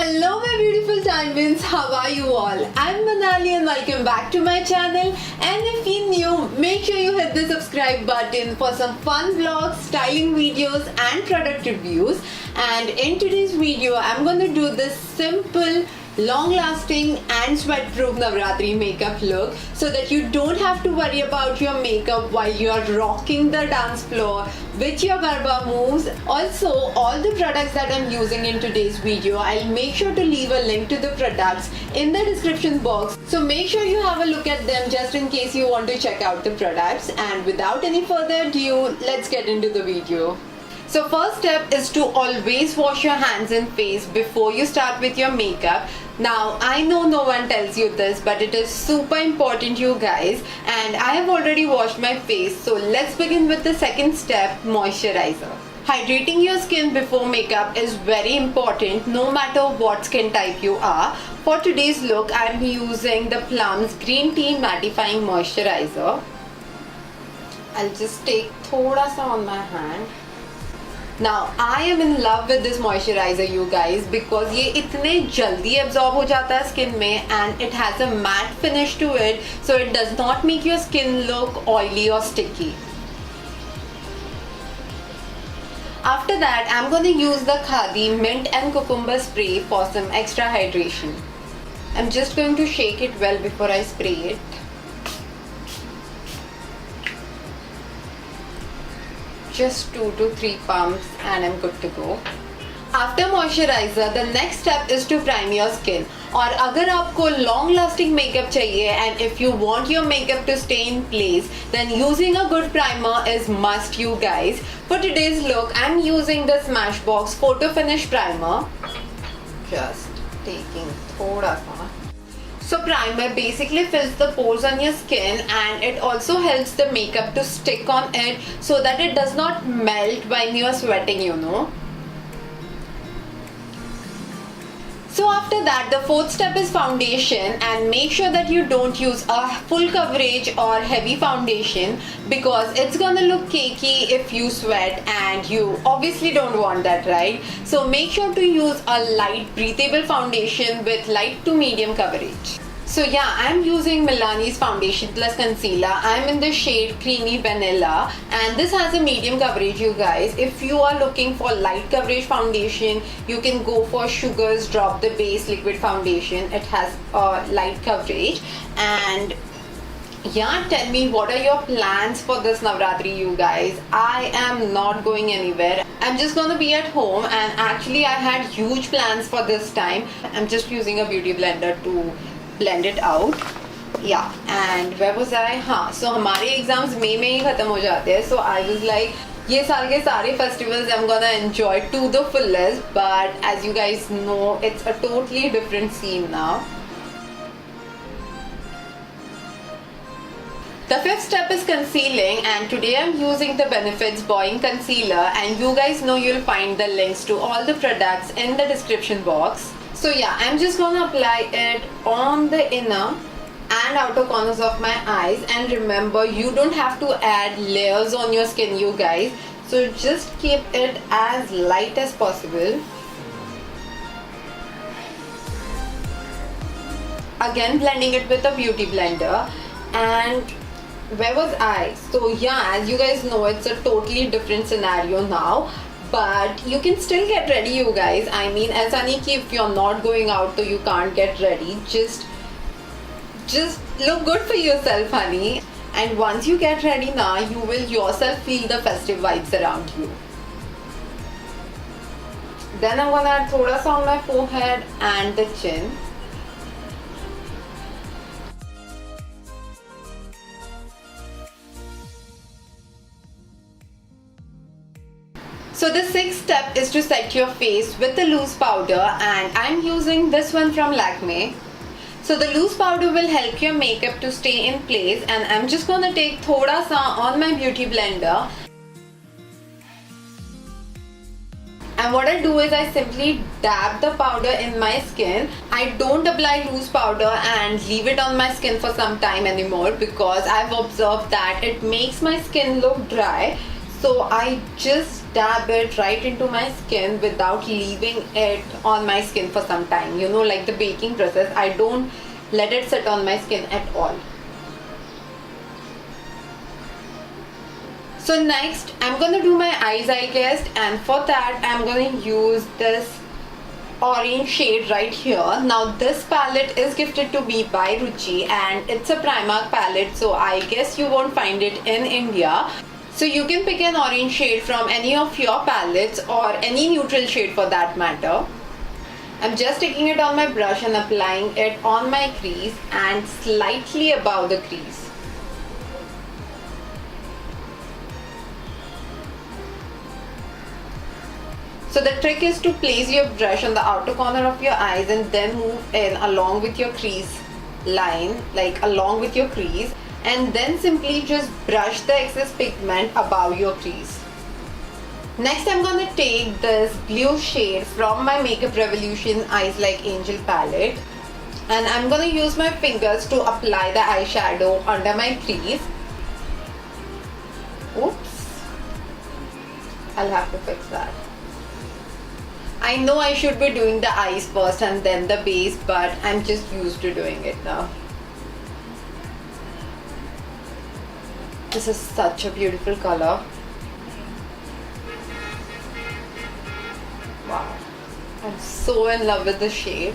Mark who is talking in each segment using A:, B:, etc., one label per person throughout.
A: Hello my beautiful diamonds, how are you all? I'm Manali and welcome back to my channel. And if you're new, make sure you hit the subscribe button for some fun vlogs, styling videos and product reviews. And in today's video, I'm going to do this simple, long-lasting and sweat-proof Navratri makeup look so that you don't have to worry about your makeup while you're rocking the dance floor with your Garba moves. Also, all the products that I'm using in today's video, I'll make sure to leave a link to the products in the description box. So make sure you have a look at them just in case you want to check out the products. And without any further ado, let's get into the video. So first step is to always wash your hands and face before you start with your makeup. Now I know no one tells you this, but it is super important, you guys, and I have already washed my face. So let's begin with the second step, moisturizer. Hydrating your skin before makeup is very important no matter what skin type you are. For today's look, I am using the Plum's Green Tea Mattifying Moisturizer. I'll just take thoda sa on my hand. Now I am in love with this moisturizer, you guys, because ये इतने जल्दी absorb हो जाता है skin में and it has a matte finish to it, so it does not make your skin look oily or sticky. After that, I'm going to use the Khadi Mint and Cucumber Spray for some extra hydration. I'm just going to shake it well before I spray it. Just 2 to 3 pumps and I'm good to go. After moisturizer, the next step is to prime your skin. और अगर आपको long lasting makeup चाहिए and if you want your makeup to stay in place, then using a good primer is must, you guys. For today's look, I'm using the Smashbox Photo Finish Primer. Just taking thoda sa. So primer basically fills the pores on your skin and it also helps the makeup to stick on it so that it does not melt when you are sweating, you know. So after that, the fourth step is foundation, and make sure that you don't use a full coverage or heavy foundation because it's gonna look cakey if you sweat and you obviously don't want that, right? So make sure to use a light breathable foundation with light to medium coverage. So yeah, I'm using Milani's Foundation Plus Concealer. I'm in the shade Creamy Vanilla and this has a medium coverage, you guys. If you are looking for light coverage foundation, you can go for Sugar's Drop the Base Liquid Foundation. It has a light coverage. And yeah, tell me, what are your plans for this Navratri, you guys? I am not going anywhere. I'm just gonna be at home, and actually I had huge plans for this time. I'm just using a beauty blender to blend it out. Yeah, and where was I? हाँ, so हमारे exams May में ही खत्म हो जाते हैं. So I was like, ये साल के सारे festivals I'm gonna enjoy to the fullest. But as you guys know, it's a totally different scene now. The fifth step is concealing, and today I'm using the Benefits Boying Concealer, and you guys know you'll find the links to all the products in the description box. So yeah, I'm just gonna apply it on the inner and outer corners of my eyes, and remember, you don't have to add layers on your skin, you guys, so just keep it as light as possible. Again, blending it with a beauty blender. And where was I? So yeah, as you guys know, it's a totally different scenario now, but you can still get ready, you guys. I mean, ऐसा नहीं कि if you're not going out so you can't get ready. Just look good for yourself, honey. And once you get ready now, you will yourself feel the festive vibes around you. Then I'm gonna add thoda sa on my forehead and the chin. So the sixth step is to set your face with the loose powder, and I'm using this one from Lakme. So the loose powder will help your makeup to stay in place, and I'm just gonna take thoda sa on my beauty blender. And what I do is I simply dab the powder in my skin. I don't apply loose powder and leave it on my skin for some time anymore because I've observed that it makes my skin look dry. So I just dab it right into my skin without leaving it on my skin for some time. You know, like the baking process, I don't let it sit on my skin at all. So next I'm gonna do my eyes, I guess, and for that I'm gonna use this orange shade right here. Now this palette is gifted to me by Ruchi and it's a Primark palette, so I guess you won't find it in India. So you can pick an orange shade from any of your palettes or any neutral shade for that matter. I'm just taking it on my brush and applying it on my crease and slightly above the crease. So the trick is to place your brush on the outer corner of your eyes and then move in along with your crease line, like along with your crease, and then simply just brush the excess pigment above your crease. Next I'm gonna take this blue shade from my Makeup Revolution Eyes Like Angel palette and I'm gonna use my fingers to apply the eyeshadow under my crease. Oops, I'll have to fix that. I know I should be doing the eyes first and then the base, but I'm just used to doing it now. This is such a beautiful color. Wow, I'm so in love with the shade.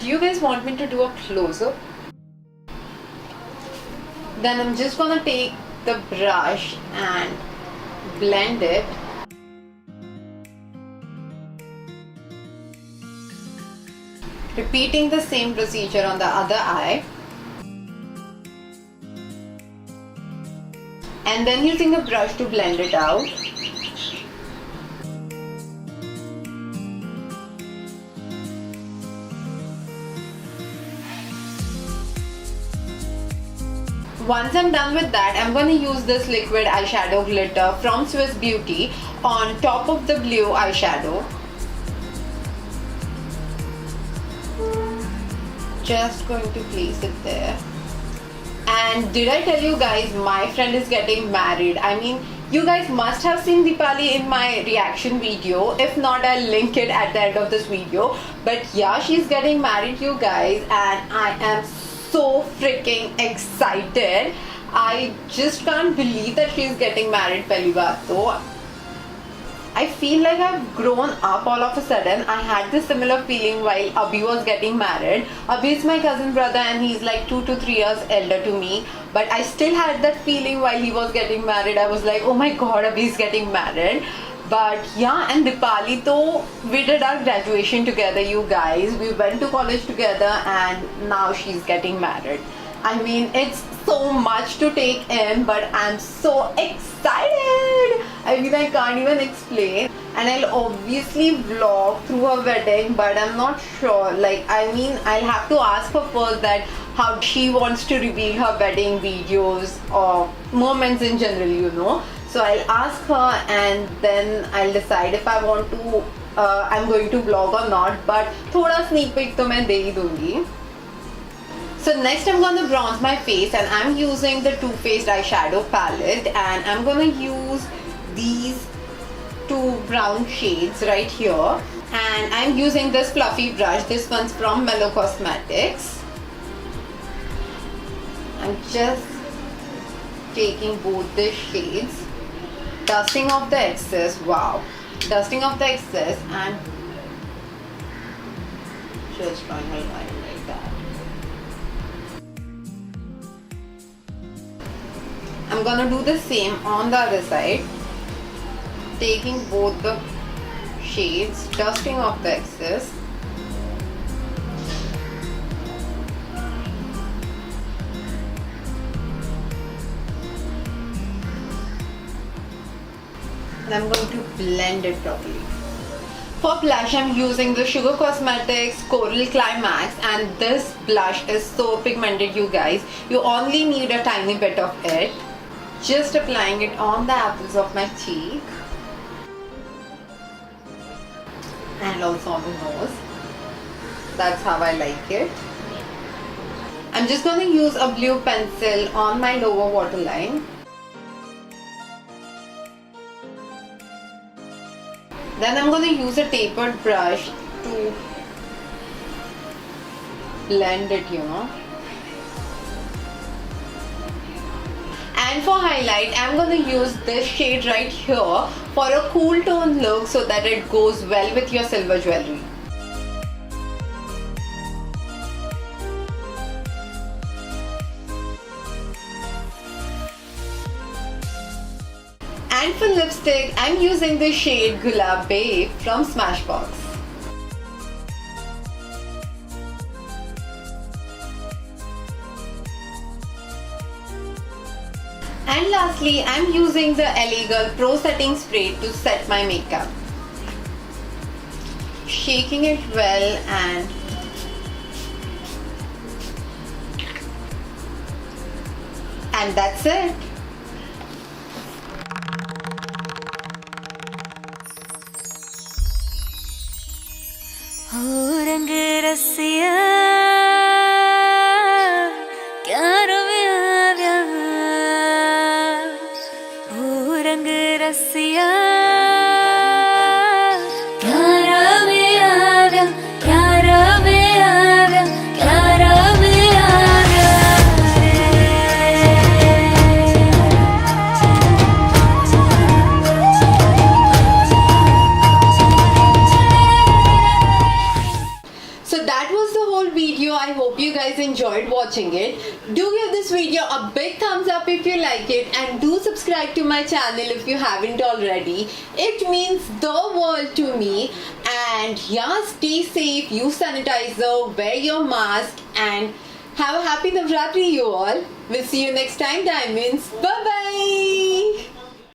A: Do you guys want me to do a close-up? Then I'm just gonna take the brush and blend it. Repeating the same procedure on the other eye. And then using a brush to blend it out. Once I'm done with that, I'm going to use this liquid eyeshadow glitter from Swiss Beauty on top of the blue eyeshadow. Just going to place it there. And did I tell you guys, my friend is getting married? I mean, you guys must have seen Deepali in my reaction video. If not, I'll link it at the end of this video. But yeah, she's getting married, you guys, and I am so freaking excited. I just can't believe that she's getting married, pehli baat to. I feel like I've grown up all of a sudden. I had this similar feeling while Abhi was getting married. Abhi is my cousin brother and he's like 2 to 3 years elder to me. But I still had that feeling while he was getting married. I was like, oh my god, Abhi is getting married. But yeah, and Deepali though, we did our graduation together, you guys. We went to college together and now she's getting married. I mean, it's so much to take in, but I'm so excited. I mean, I can't even explain. And I'll obviously vlog through her wedding, but I'm not sure. Like, I mean, I'll have to ask her first that how she wants to reveal her wedding videos or moments in general, you know. So I'll ask her and then I'll decide if I want to, I'm going to vlog or not. But thoda sneak peek to main de hi dungi. So next I'm going to bronze my face and I'm using the Too Faced eyeshadow palette and I'm going to use these two brown shades right here and I'm using this fluffy brush. This one's from Mellow Cosmetics. I'm just taking both the shades, dusting off the excess, wow, dusting off the excess and just drawing my line like that. I'm gonna do the same on the other side, taking both the shades, dusting off the excess. And I'm going to blend it properly. For blush, I'm using the Sugar Cosmetics Coral Climax and this blush is so pigmented, you guys. You only need a tiny bit of it. Just applying it on the apples of my cheek and also on the nose. That's how I like it. I'm just going to use a blue pencil on my lower waterline. Then I'm going to use a tapered brush to blend it, And for highlight, I'm going to use this shade right here for a cool tone look so that it goes well with your silver jewelry. And for lipstick, I'm using the shade Gulab Babe from Smashbox. And lastly, I'm using the LA Girl Pro Setting Spray to set my makeup. Shaking it well and that's it.
B: हो रंग रसिया क्या रवे आव्या हो रंग रसिया क्या रवे आव्या क्या रवे आव्या क्या रवे आव्या
A: So that was the whole video. I hope you guys enjoyed watching it. Do give this video a big thumbs up if you like it, and do subscribe to my channel if you haven't already. It means the world to me. And yeah, stay safe, use sanitizer, wear your mask, and have a happy Navratri, you all. We'll see you next time, diamonds. Bye bye.